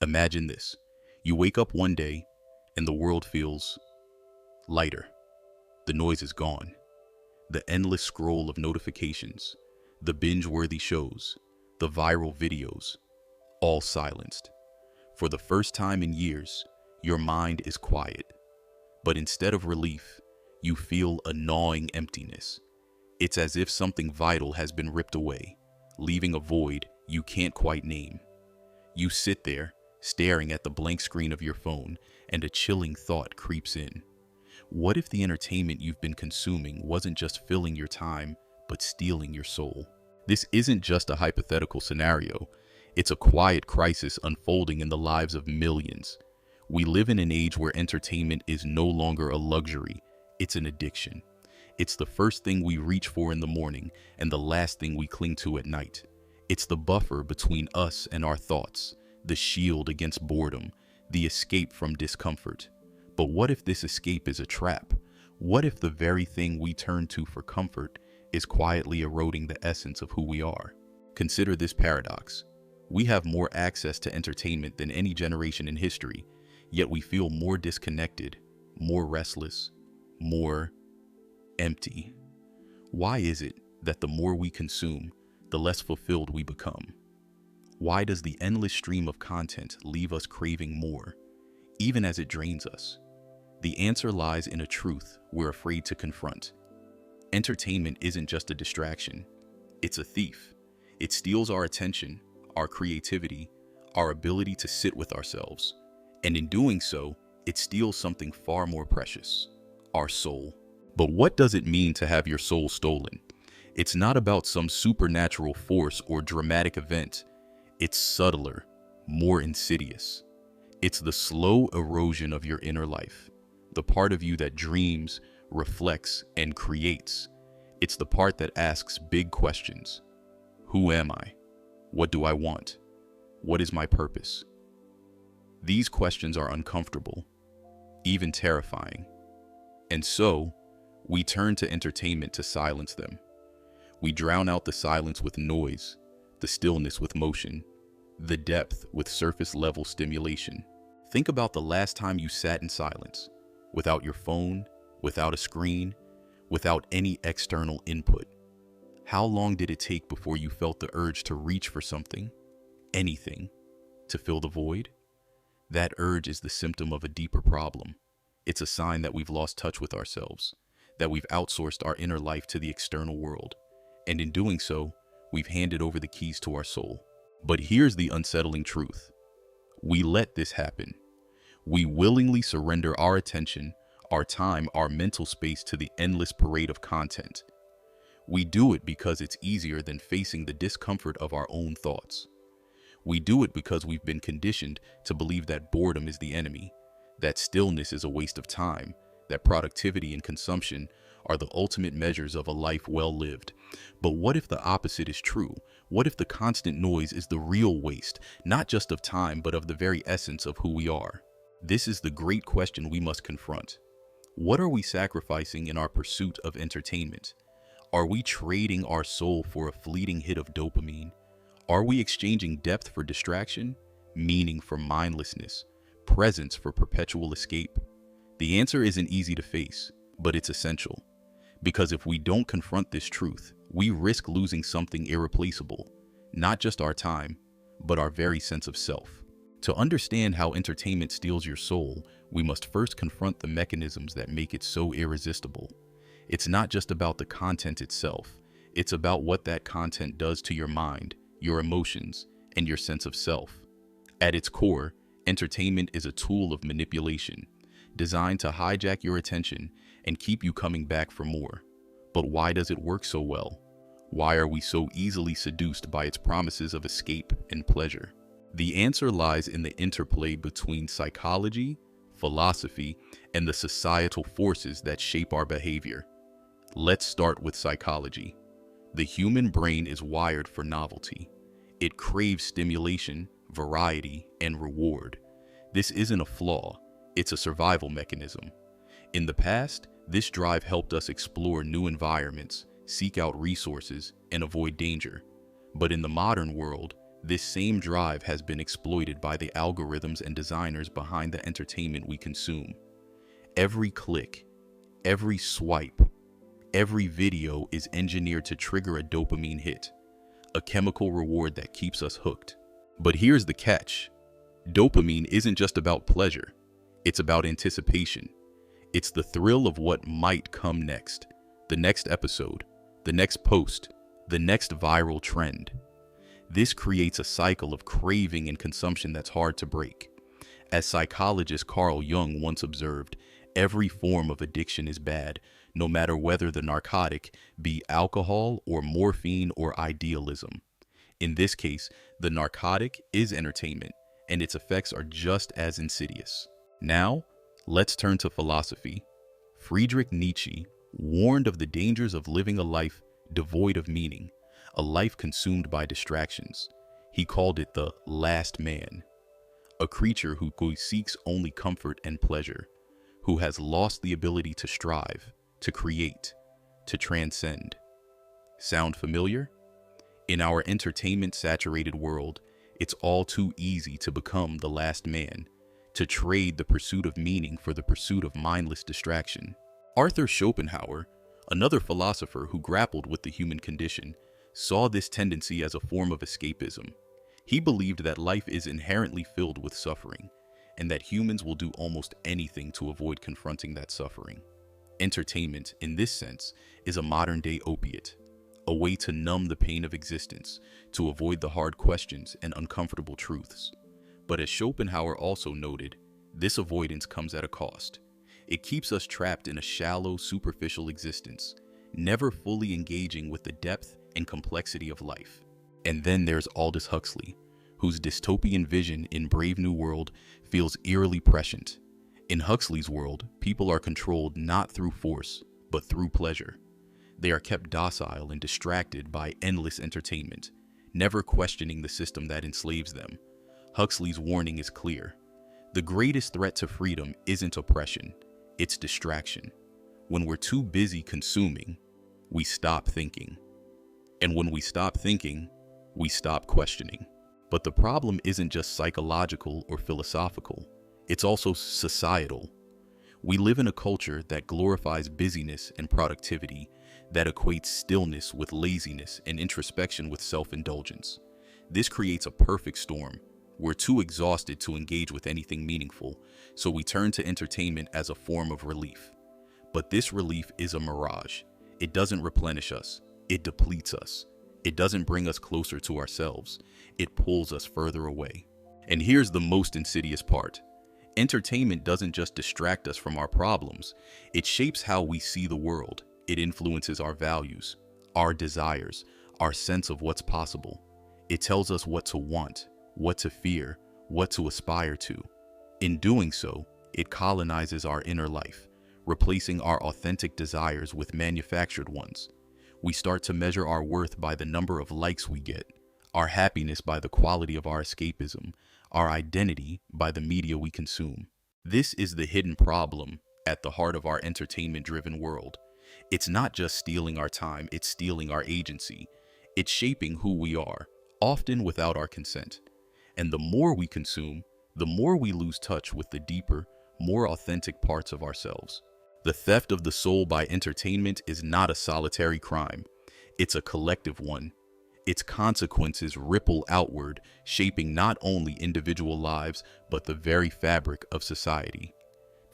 Imagine this. You wake up one day and the world feels lighter. The noise is gone. The endless scroll of notifications, the binge-worthy shows, the viral videos, all silenced. For the first time in years, your mind is quiet. But instead of relief, you feel a gnawing emptiness. It's as if something vital has been ripped away, leaving a void you can't quite name. You sit there, staring at the blank screen of your phone, and a chilling thought creeps in. What if the entertainment you've been consuming wasn't just filling your time, but stealing your soul? This isn't just a hypothetical scenario. It's a quiet crisis unfolding in the lives of millions. We live in an age where entertainment is no longer a luxury, it's an addiction. It's the first thing we reach for in the morning and the last thing we cling to at night. It's the buffer between us and our thoughts, the shield against boredom, the escape from discomfort. But what if this escape is a trap? What if the very thing we turn to for comfort is quietly eroding the essence of who we are? Consider this paradox. We have more access to entertainment than any generation in history, yet we feel more disconnected, more restless, more empty. Why is it that the more we consume, the less fulfilled we become? Why does the endless stream of content leave us craving more, even as it drains us? The answer lies in a truth we're afraid to confront. Entertainment isn't just a distraction, it's a thief. It steals our attention, our creativity, our ability to sit with ourselves. And in doing so, it steals something far more precious, our soul. But what does it mean to have your soul stolen? It's not about some supernatural force or dramatic event. It's subtler, more insidious. It's the slow erosion of your inner life, the part of you that dreams, reflects, and creates. It's the part that asks big questions. Who am I? What do I want? What is my purpose? These questions are uncomfortable, even terrifying. And so, we turn to entertainment to silence them. We drown out the silence with noise, the stillness with motion, the depth with surface-level stimulation. Think about the last time you sat in silence, without your phone, without a screen, without any external input. How long did it take before you felt the urge to reach for something, anything, to fill the void? That urge is the symptom of a deeper problem. It's a sign that we've lost touch with ourselves, that we've outsourced our inner life to the external world, and in doing so, we've handed over the keys to our soul. But here's the unsettling truth. We let this happen. We willingly surrender our attention, our time, our mental space to the endless parade of content. We do it because it's easier than facing the discomfort of our own thoughts. We do it because we've been conditioned to believe that boredom is the enemy, that stillness is a waste of time, that productivity and consumption are the ultimate measures of a life well lived. But what if the opposite is true? What if the constant noise is the real waste, not just of time, but of the very essence of who we are? This is the great question we must confront. What are we sacrificing in our pursuit of entertainment? Are we trading our soul for a fleeting hit of dopamine? Are we exchanging depth for distraction, meaning for mindlessness, presence for perpetual escape? The answer isn't easy to face, but it's essential. Because if we don't confront this truth, we risk losing something irreplaceable, not just our time, but our very sense of self. To understand how entertainment steals your soul, we must first confront the mechanisms that make it so irresistible. It's not just about the content itself, it's about what that content does to your mind, your emotions, and your sense of self. At its core, entertainment is a tool of manipulation, designed to hijack your attention and keep you coming back for more. But why does it work so well? Why are we so easily seduced by its promises of escape and pleasure? The answer lies in the interplay between psychology, philosophy, and the societal forces that shape our behavior. Let's start with psychology. The human brain is wired for novelty. It craves stimulation, variety, and reward. This isn't a flaw, it's a survival mechanism. In the past, this drive helped us explore new environments, seek out resources, and avoid danger. But in the modern world, This same drive has been exploited by the algorithms and designers behind the entertainment we consume. Every click, every swipe, every video is engineered to trigger a dopamine hit, a chemical reward that keeps us hooked. But here's the catch. Dopamine isn't just about pleasure. It's about anticipation. It's the thrill of what might come next, the next episode, the next post, the next viral trend. This creates a cycle of craving and consumption that's hard to break. As psychologist Carl Jung once observed, every form of addiction is bad, no matter whether the narcotic be alcohol or morphine or idealism. In this case, the narcotic is entertainment, and its effects are just as insidious. Now, let's turn to philosophy. Friedrich Nietzsche warned of the dangers of living a life devoid of meaning, a life consumed by distractions. He called it the last man, a creature who seeks only comfort and pleasure, who has lost the ability to strive, to create, to transcend. Sound familiar? In our entertainment-saturated world, it's all too easy to become the last man, to trade the pursuit of meaning for the pursuit of mindless distraction. Arthur Schopenhauer, another philosopher who grappled with the human condition, saw this tendency as a form of escapism. He believed that life is inherently filled with suffering, and that humans will do almost anything to avoid confronting that suffering. Entertainment, in this sense, is a modern-day opiate, a way to numb the pain of existence, to avoid the hard questions and uncomfortable truths. But as Schopenhauer also noted, this avoidance comes at a cost. It keeps us trapped in a shallow, superficial existence, never fully engaging with the depth and complexity of life. And then there's Aldous Huxley, whose dystopian vision in Brave New World feels eerily prescient. In Huxley's world, people are controlled not through force, but through pleasure. They are kept docile and distracted by endless entertainment, never questioning the system that enslaves them. Huxley's warning is clear. The greatest threat to freedom isn't oppression, it's distraction. When we're too busy consuming, we stop thinking. And when we stop thinking, we stop questioning. But the problem isn't just psychological or philosophical, it's also societal. We live in a culture that glorifies busyness and productivity, that equates stillness with laziness and introspection with self-indulgence. This creates a perfect storm. We're too exhausted to engage with anything meaningful, so we turn to entertainment as a form of relief. But this relief is a mirage. It doesn't replenish us. It depletes us. It doesn't bring us closer to ourselves. It pulls us further away. And here's the most insidious part. Entertainment doesn't just distract us from our problems. It shapes how we see the world. It influences our values, our desires, our sense of what's possible. It tells us what to want, what to fear, what to aspire to. In doing so, it colonizes our inner life, replacing our authentic desires with manufactured ones. We start to measure our worth by the number of likes we get, our happiness by the quality of our escapism, our identity by the media we consume. This is the hidden problem at the heart of our entertainment-driven world. It's not just stealing our time, it's stealing our agency. It's shaping who we are, often without our consent. And the more we consume, the more we lose touch with the deeper, more authentic parts of ourselves. The theft of the soul by entertainment is not a solitary crime. It's a collective one. Its consequences ripple outward, shaping not only individual lives, but the very fabric of society.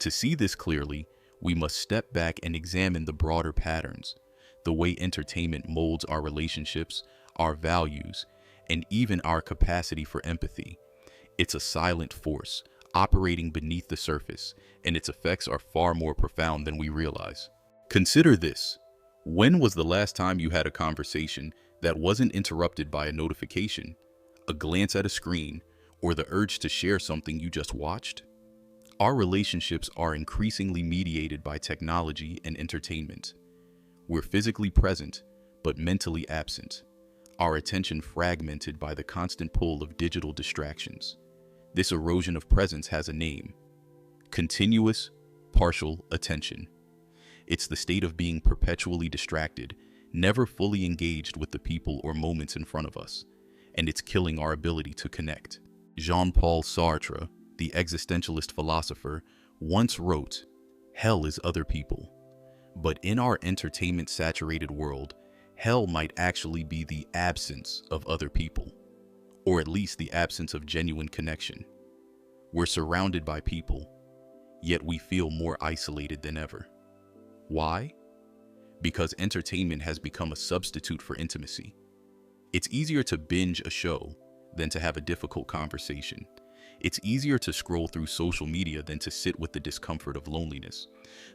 To see this clearly, we must step back and examine the broader patterns, the way entertainment molds our relationships, our values, and even our capacity for empathy. It's a silent force, operating beneath the surface, and its effects are far more profound than we realize. Consider this. When was the last time you had a conversation that wasn't interrupted by a notification, a glance at a screen, or the urge to share something you just watched? Our relationships are increasingly mediated by technology and entertainment. We're physically present, but mentally absent. Our attention fragmented by the constant pull of digital distractions. This erosion of presence has a name: continuous, partial attention. It's the state of being perpetually distracted, never fully engaged with the people or moments in front of us. and it's killing our ability to connect. Jean-Paul Sartre, the existentialist philosopher, once wrote, "Hell is other people." But in our entertainment-saturated world, hell might actually be the absence of other people, or at least the absence of genuine connection. We're surrounded by people, yet we feel more isolated than ever. Why? Because entertainment has become a substitute for intimacy. It's easier to binge a show than to have a difficult conversation. It's easier to scroll through social media than to sit with the discomfort of loneliness.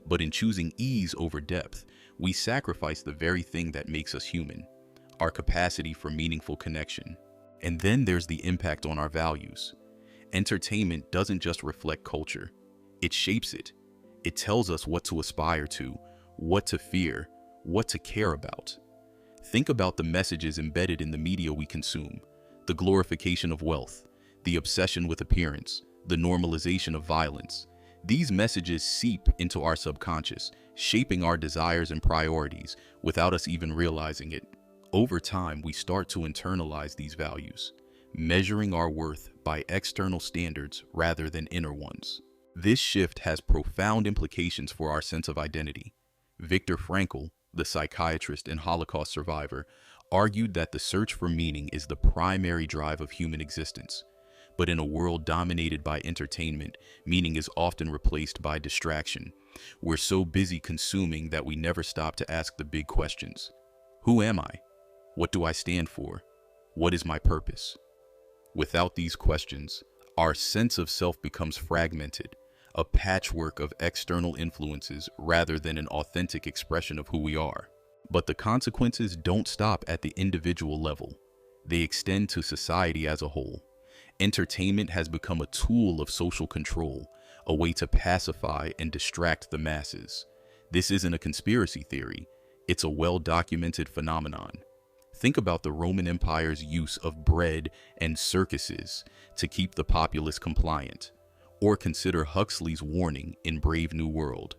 But in choosing ease over depth, we sacrifice the very thing that makes us human, our capacity for meaningful connection. And then there's the impact on our values. Entertainment doesn't just reflect culture, it shapes it. It tells us what to aspire to, what to fear, what to care about. Think about the messages embedded in the media we consume: the glorification of wealth, the obsession with appearance, the normalization of violence. These messages seep into our subconscious, shaping our desires and priorities without us even realizing it. Over time, we start to internalize these values, measuring our worth by external standards rather than inner ones. This shift has profound implications for our sense of identity. Viktor Frankl, the psychiatrist and Holocaust survivor, argued that the search for meaning is the primary drive of human existence. But in a world dominated by entertainment, meaning is often replaced by distraction. We're so busy consuming that we never stop to ask the big questions. Who am I? What do I stand for? What is my purpose? Without these questions, our sense of self becomes fragmented, a patchwork of external influences rather than an authentic expression of who we are. But the consequences don't stop at the individual level. They extend to society as a whole. Entertainment has become a tool of social control, a way to pacify and distract the masses. This isn't a conspiracy theory, it's a well-documented phenomenon. Think about the Roman Empire's use of bread and circuses to keep the populace compliant. Or consider Huxley's warning in Brave New World.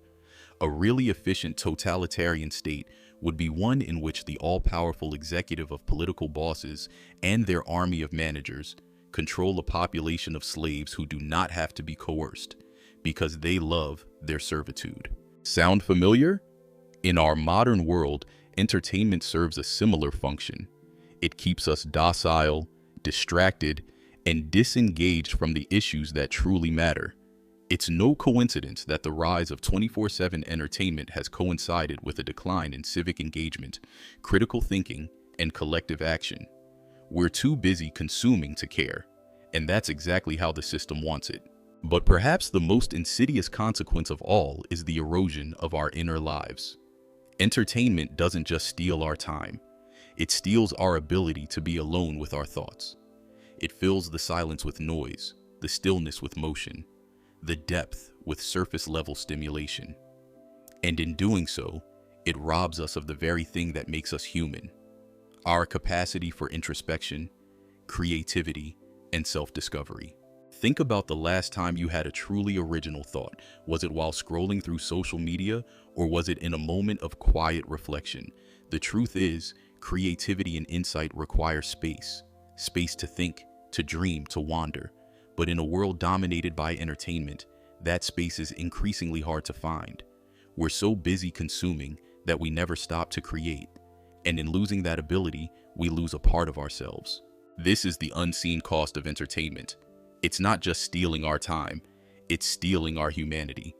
A really efficient totalitarian state would be one in which the all-powerful executive of political bosses and their army of managers control a population of slaves who do not have to be coerced because they love their servitude. Sound familiar? In our modern world, entertainment serves a similar function. It keeps us docile, distracted, and disengaged from the issues that truly matter. It's no coincidence that the rise of 24/7 entertainment has coincided with a decline in civic engagement, critical thinking, and collective action. We're too busy consuming to care, and that's exactly how the system wants it. But perhaps the most insidious consequence of all is the erosion of our inner lives. Entertainment doesn't just steal our time, it steals our ability to be alone with our thoughts. It fills the silence with noise, the stillness with motion, the depth with surface-level stimulation. And in doing so, it robs us of the very thing that makes us human: our capacity for introspection, creativity, and self-discovery. Think about the last time you had a truly original thought. Was it while scrolling through social media, or was it in a moment of quiet reflection? The truth is, creativity and insight require space to think, to dream, to wander. But in a world dominated by entertainment, that space is increasingly hard to find. We're so busy consuming that we never stop to create. And in losing that ability, we lose a part of ourselves. This is the unseen cost of entertainment. It's not just stealing our time, it's stealing our humanity.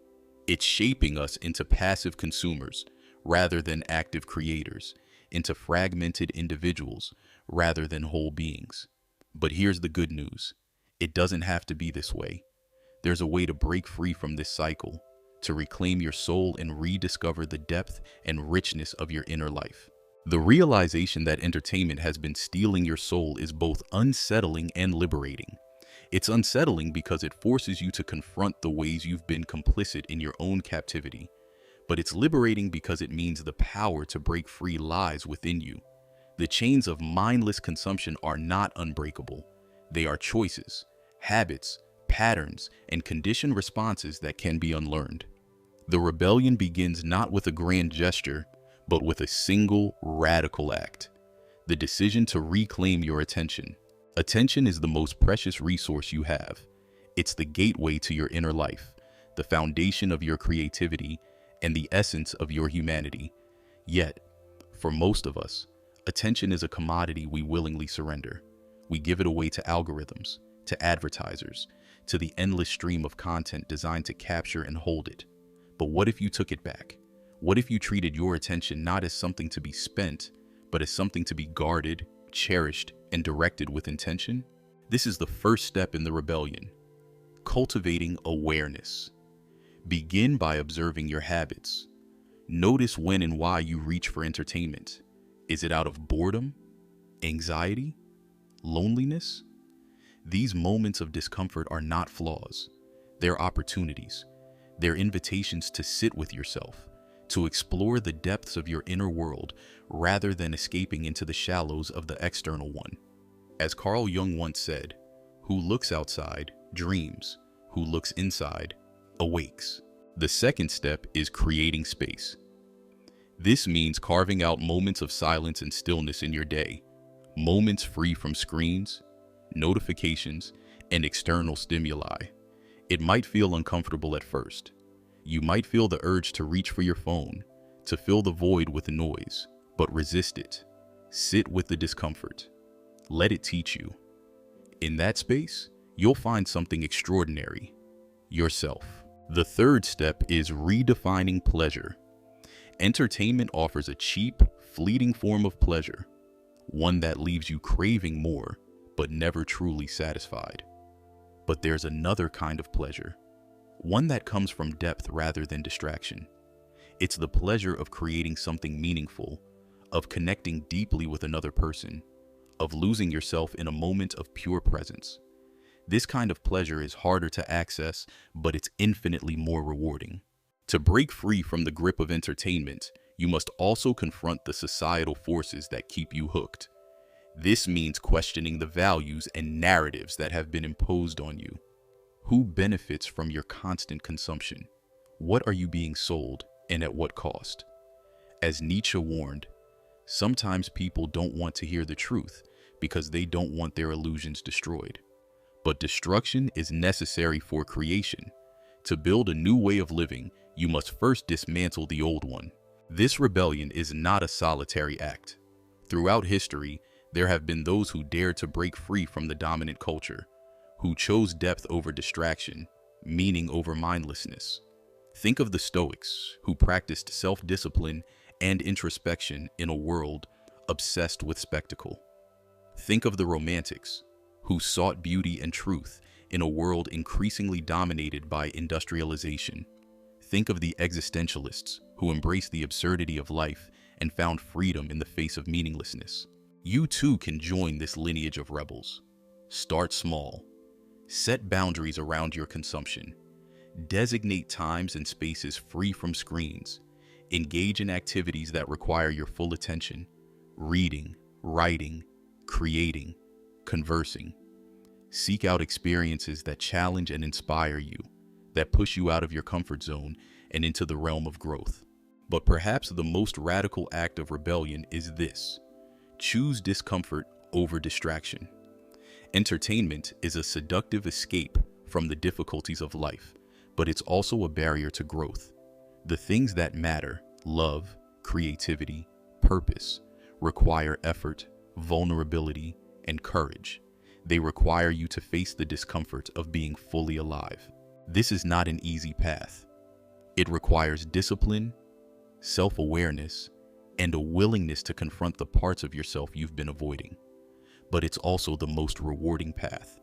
It's shaping us into passive consumers rather than active creators, into fragmented individuals rather than whole beings. But here's the good news. It doesn't have to be this way. There's a way to break free from this cycle, to reclaim your soul and rediscover the depth and richness of your inner life. The realization that entertainment has been stealing your soul is both unsettling and liberating. It's unsettling because it forces you to confront the ways you've been complicit in your own captivity. But it's liberating because it means the power to break free lies within you. The chains of mindless consumption are not unbreakable. They are choices, habits, patterns, and conditioned responses that can be unlearned. The rebellion begins not with a grand gesture, but with a single radical act: the decision to reclaim your attention. Attention is the most precious resource you have. It's the gateway to your inner life, the foundation of your creativity, and the essence of your humanity. Yet, for most of us, attention is a commodity we willingly surrender. We give it away to algorithms, to advertisers, to the endless stream of content designed to capture and hold it. But what if you took it back? What if you treated your attention not as something to be spent, but as something to be guarded, cherished, and directed with intention? This is the first step in the rebellion. Cultivating awareness. Begin by observing your habits. Notice when and why you reach for entertainment. Is it out of boredom, anxiety, loneliness? These moments of discomfort are not flaws. They're opportunities. They're invitations to sit with yourself, to explore the depths of your inner world rather than escaping into the shallows of the external one. As Carl Jung once said, "Who looks outside dreams, who looks inside awakes." The second step is creating space. This means carving out moments of silence and stillness in your day, moments free from screens, notifications, and external stimuli. It might feel uncomfortable at first. You might feel the urge to reach for your phone, to fill the void with noise, but resist it. Sit with the discomfort. Let it teach you. In that space, you'll find something extraordinary: yourself. The third step is redefining pleasure. Entertainment offers a cheap, fleeting form of pleasure, one that leaves you craving more, but never truly satisfied. But there's another kind of pleasure, one that comes from depth rather than distraction. It's the pleasure of creating something meaningful, of connecting deeply with another person, of losing yourself in a moment of pure presence. This kind of pleasure is harder to access, but it's infinitely more rewarding. To break free from the grip of entertainment, you must also confront the societal forces that keep you hooked. This means questioning the values and narratives that have been imposed on you. Who benefits from your constant consumption? What are you being sold, and at what cost? As Nietzsche warned, sometimes people don't want to hear the truth because they don't want their illusions destroyed. But destruction is necessary for creation. To build a new way of living, you must first dismantle the old one. This rebellion is not a solitary act. Throughout history, there have been those who dared to break free from the dominant culture, who chose depth over distraction, meaning over mindlessness. Think of the Stoics, who practiced self-discipline and introspection in a world obsessed with spectacle. Think of the Romantics, who sought beauty and truth in a world increasingly dominated by industrialization. Think of the existentialists, who embraced the absurdity of life and found freedom in the face of meaninglessness. You too can join this lineage of rebels. Start small. Set boundaries around your consumption. Designate times and spaces free from screens. Engage in activities that require your full attention. Reading, writing, creating, conversing. Seek out experiences that challenge and inspire you, that push you out of your comfort zone and into the realm of growth. But perhaps the most radical act of rebellion is this: choose discomfort over distraction. Entertainment is a seductive escape from the difficulties of life, but it's also a barrier to growth. The things that matter, love, creativity, purpose, require effort, vulnerability, and courage. They require you to face the discomfort of being fully alive. This is not an easy path. It requires discipline, self-awareness, and a willingness to confront the parts of yourself you've been avoiding. But it's also the most rewarding path.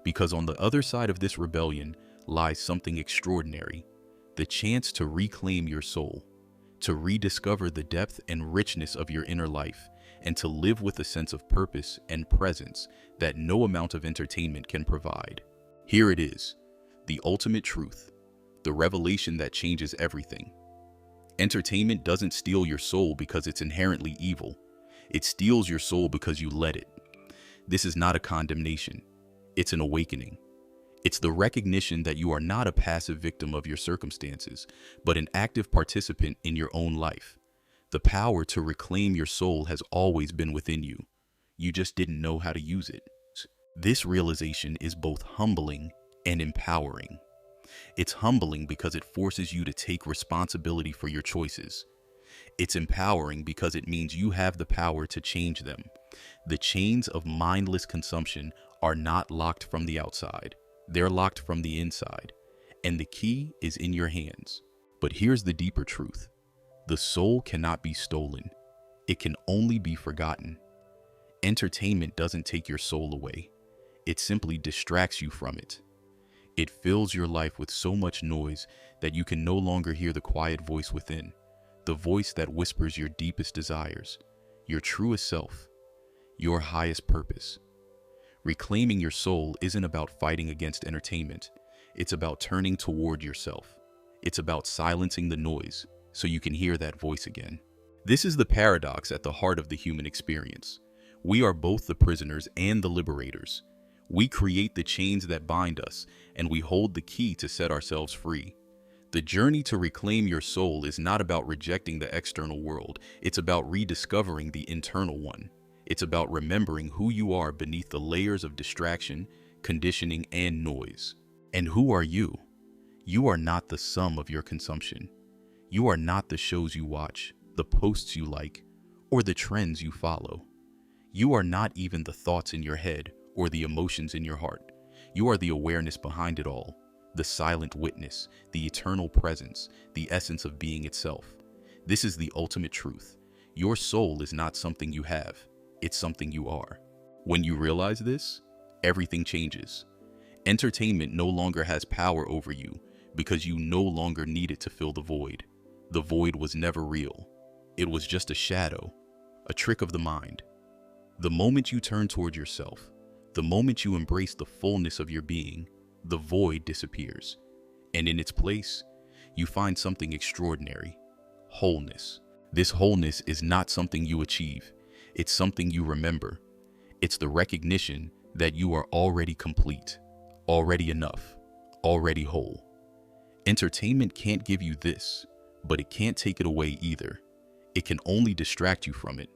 Because on the other side of this rebellion lies something extraordinary: the chance to reclaim your soul, to rediscover the depth and richness of your inner life, and to live with a sense of purpose and presence that no amount of entertainment can provide. Here it is, the ultimate truth, the revelation that changes everything. Entertainment doesn't steal your soul because it's inherently evil. It steals your soul because you let it. This is not a condemnation. It's an awakening. It's the recognition that you are not a passive victim of your circumstances, but an active participant in your own life. The power to reclaim your soul has always been within you. You just didn't know how to use it. This realization is both humbling and empowering. It's humbling because it forces you to take responsibility for your choices. It's empowering because it means you have the power to change them. The chains of mindless consumption are not locked from the outside. They're locked from the inside. And the key is in your hands. But here's the deeper truth. The soul cannot be stolen. It can only be forgotten. Entertainment doesn't take your soul away. It simply distracts you from it. It fills your life with so much noise that you can no longer hear the quiet voice within, the voice that whispers your deepest desires, your truest self, your highest purpose. Reclaiming your soul isn't about fighting against entertainment. It's about turning toward yourself. It's about silencing the noise so you can hear that voice again. This is the paradox at the heart of the human experience. We are both the prisoners and the liberators. We create the chains that bind us, and we hold the key to set ourselves free. The journey to reclaim your soul is not about rejecting the external world. It's about rediscovering the internal one. It's about remembering who you are beneath the layers of distraction, conditioning, and noise. And who are you? You are not the sum of your consumption. You are not the shows you watch, the posts you like, or the trends you follow. You are not even the thoughts in your head or the emotions in your heart. You are the awareness behind it all, the silent witness, the eternal presence, the essence of being itself. This is the ultimate truth. Your soul is not something you have, it's something you are. When you realize this, everything changes. Entertainment no longer has power over you because you no longer need it to fill the void. The void was never real. It was just a shadow, a trick of the mind. The moment you turn toward yourself, the moment you embrace the fullness of your being, the void disappears. And in its place, you find something extraordinary: wholeness. This wholeness is not something you achieve. It's something you remember. It's the recognition that you are already complete, already enough, already whole. Entertainment can't give you this, but it can't take it away either. It can only distract you from it.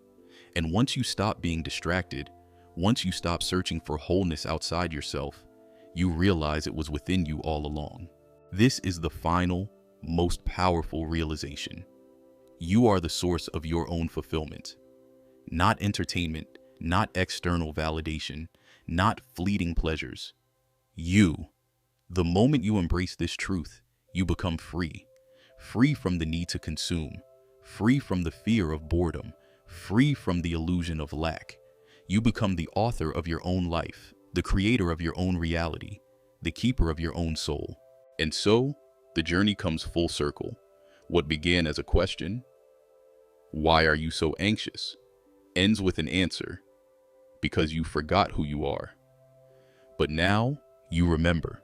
And once you stop being distracted, once you stop searching for wholeness outside yourself, you realize it was within you all along. This is the final, most powerful realization. You are the source of your own fulfillment. Not entertainment, not external validation, not fleeting pleasures. You. The moment you embrace this truth, you become free. Free from the need to consume. Free from the fear of boredom. Free from the illusion of lack. You become the author of your own life, the creator of your own reality, the keeper of your own soul. And so, the journey comes full circle. What began as a question, "Why are you so anxious?" ends with an answer, "Because you forgot who you are." But now, you remember.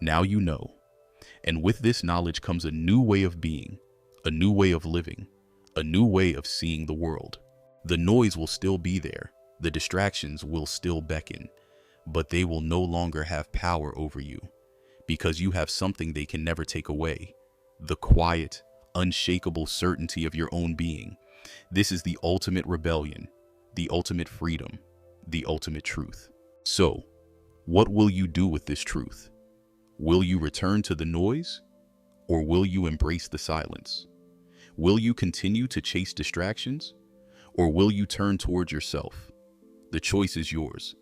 Now you know. And with this knowledge comes a new way of being, a new way of living, a new way of seeing the world. The noise will still be there. The distractions will still beckon, but they will no longer have power over you because you have something they can never take away: the quiet, unshakable certainty of your own being. This is the ultimate rebellion, the ultimate freedom, the ultimate truth. So, what will you do with this truth? Will you return to the noise, or will you embrace the silence? Will you continue to chase distractions, or will you turn towards yourself? The choice is yours.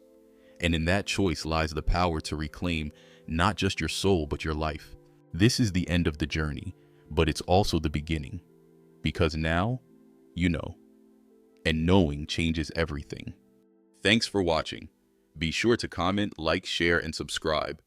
And in that choice lies the power to reclaim not just your soul, but your life. This is the end of the journey, but it's also the beginning. Because now, you know. And knowing changes everything. Thanks for watching. Be sure to comment, like, share, and subscribe.